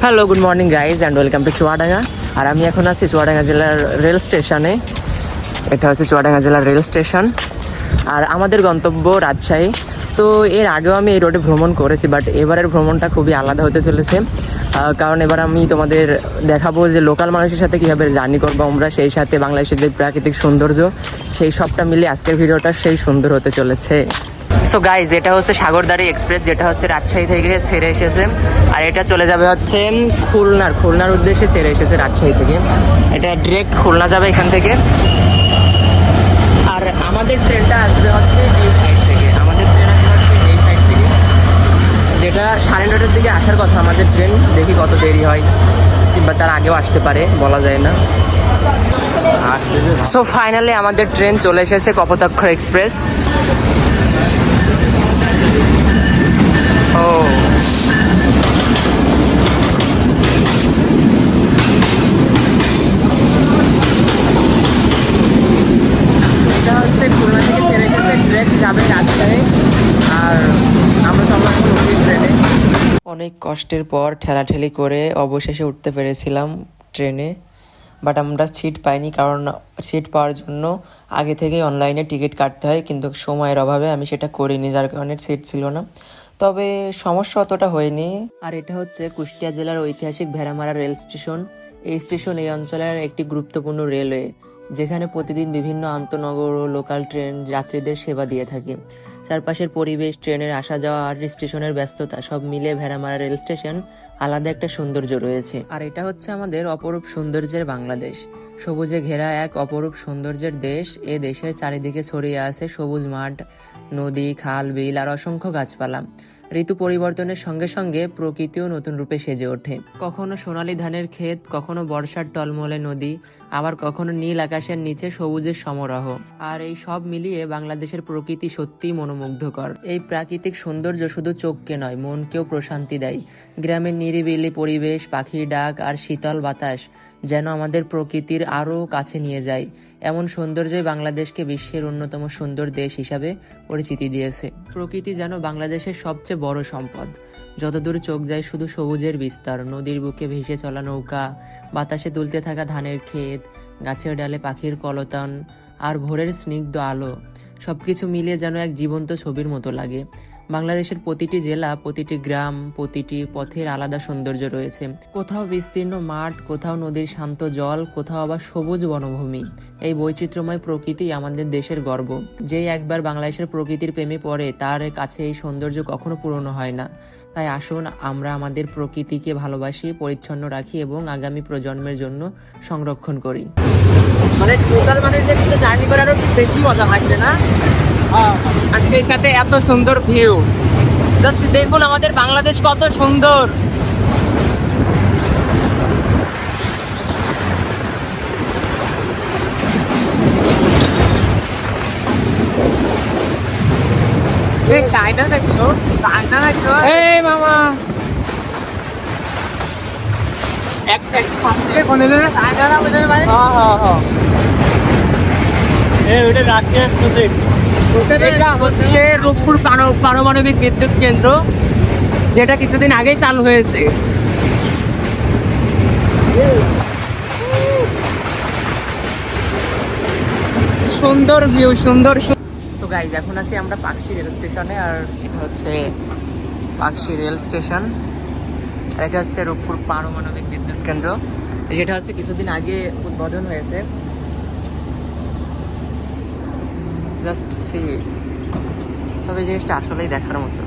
Hello, good morning guys and welcome to Chuadanga. আর আমি এখন আছি চুয়াডাঙ্গা জেলার রেল স্টেশনে। এটা হচ্ছে চুয়াডাঙ্গা জেলার রেল স্টেশন, আর আমাদের গন্তব্য রাজশাহী। তো এর আগেও আমি এই রোডে ভ্রমণ করেছি, বাট এবারের ভ্রমণটা খুবই আলাদা হতে চলেছে, কারণ এবার আমি তোমাদের দেখাবো যে লোকাল মানুষের সাথে কীভাবে জার্নি করবো আমরা, সেই সাথে বাংলাদেশের যে প্রাকৃতিক সৌন্দর্য, সেই সবটা মিলিয়ে আজকের ভিডিওটা সেই সুন্দর হতে চলেছে। সো গাইজ, এটা হচ্ছে সাগরদাড়ি এক্সপ্রেস, যেটা হচ্ছে রাজশাহী থেকে ছেড়ে এসেছে, আর এটা চলে যাবে হচ্ছে খুলনার উদ্দেশ্যে ছেড়ে এসেছে রাজশাহী থেকে। এটা ডিরেক্ট খুলনা যাবে এখান থেকে। আর আমাদের ট্রেনটা আসবে হচ্ছে এই সাইড থেকে, যেটা 9:30টার দিকে আসার কথা আমাদের ট্রেন। দেখি কত দেরি হয়, কিংবা তার আগেও আসতে পারে, বলা যায় না। সো ফাইনালি আমাদের ট্রেন চলে এসেছে, কপোতাক্ষ এক্সপ্রেস। ও এটা হচ্ছে খুলনা থেকে ছেড়ে এসেছে, ডিরেক্ট যাবে রাজশাহী। আর আমরা সবাই এখন উঠি ট্রেনে। অনেক কষ্টের পর ঠেলাঠেলি করে অবশেষে উঠতে পেরেছিলাম ট্রেনে, বাট আমরা সিট পাইনি, কারণ সিট পাওয়ার জন্য আগে থেকেই অনলাইনে টিকিট কাটতে হয়, কিন্তু সময়ের অভাবে আমি সেটা করিনি, যার কারণে সিট ছিল না। তবে সমস্যা অতটা হয়নি। আর এটা হচ্ছে কুষ্টিয়া জেলার ঐতিহাসিক ভেড়ামারা রেল স্টেশন। এই স্টেশন এই অঞ্চলের একটি গুরুত্বপূর্ণ রেলওয়ে, যেখানে প্রতিদিন বিভিন্ন আন্তনগর ও লোকাল ট্রেন যাত্রীদের সেবা দিয়ে থাকে। চারপাশের পরিবেশ, ট্রেনের আসা যাওয়া আর স্টেশনের ব্যস্ততা সব মিলে ভেড়ামারা রেল স্টেশন আলাদা একটা সৌন্দর্য রয়েছে। আর এটা হচ্ছে আমাদের অপরূপ সৌন্দর্যের বাংলাদেশ, সবুজে ঘেরা এক অপরূপ সৌন্দর্যের দেশ। এ দেশের চারিদিকে ছড়িয়ে আছে সবুজ মাঠ, নদী, খাল, বিল আর অসংখ্য গাছপালা। ঋতু পরিবর্তনের সঙ্গে সঙ্গে প্রকৃতিও নতুন রূপে সেজে ওঠে। কখনো সোনালী ধানের ক্ষেত, কখনো বর্ষার টলমলে নদী, আবার কখনো নীল আকাশের নিচে সবুজের সমারোহ। আর এই সব মিলিয়ে বাংলাদেশের প্রকৃতি সত্যিই মনোমুগ্ধকর। এই প্রাকৃতিক সৌন্দর্য শুধু চোখকে নয়, মনকেও প্রশান্তি দেয়। গ্রামের নিরিবিলি পরিবেশ, পাখির ডাক আর শীতল বাতাস যেন আমাদের প্রকৃতির আরও কাছে নিয়ে যায়। এমন সৌন্দর্যই বাংলাদেশকে বিশ্বের অন্যতম সুন্দর দেশ হিসাবে পরিচিতি দিয়েছে। প্রকৃতি যেন বাংলাদেশের সবচেয়ে বড় সম্পদ। যতদূর চোখ যায় শুধু সবুজের বিস্তার, নদীর বুকে ভেসে চলা নৌকা, বাতাসে দুলতে থাকা ধানের ক্ষেত, গাছের ডালে পাখির কলতান আর ভোরের স্নিগ্ধ আলো, সবকিছু মিলিয়ে যেন এক জীবন্ত ছবির মতো লাগে। বাংলাদেশের প্রতিটি জেলা, প্রতিটি গ্রাম, প্রতিটি পথের আলাদা সৌন্দর্য রয়েছে। কোথাও বিস্তীর্ণ মাঠ, কোথাও নদীর শান্ত জল, কোথাও আবার সবুজ বনভূমি। এই বৈচিত্র্যময় প্রকৃতি আমাদের দেশের গর্ব। যেই একবার বাংলাদেশের প্রকৃতির প্রেমে পড়ে, তার কাছে এই সৌন্দর্য কখনো পুরনো হয় না। তাই আসুন আমরা আমাদের প্রকৃতিকে ভালোবাসি, পরিচ্ছন্ন রাখি এবং আগামী প্রজন্মের জন্য সংরক্ষণ করি। মানে টোটাল মানে জার্নি করার বেশি মজা লাগবে না আজকে সাথে? এত সুন্দর ভিউ, জাস্ট দেখুন আমাদের বাংলাদেশ কত সুন্দর। চায়না দেখো, চায়না দেখো। এই মামা একটা ফোন দিল না, চায়না না বুঝে ভাই। হ্যাঁ হ্যাঁ হ্যাঁ, এই ওটা রাখতে আসছে। এটা হচ্ছে রূপপুর পারমাণবিক বিদ্যুৎ কেন্দ্র, যেটা কিছুদিন আগেই চালু হয়েছে। সুন্দর ভিউ, সুন্দর। সো গাইজ, এখন আছি আমরা পাকশি রেল স্টেশনে, আর এটা হচ্ছে পাকশি রেল স্টেশন। আর এটা হচ্ছে রূপপুর পারমাণবিক বিদ্যুৎ কেন্দ্র, যেটা হচ্ছে কিছুদিন আগে উদ্বোধন হয়েছে। জাস্ট সি, তবে জিনিসটা আসলেই দেখার মতো।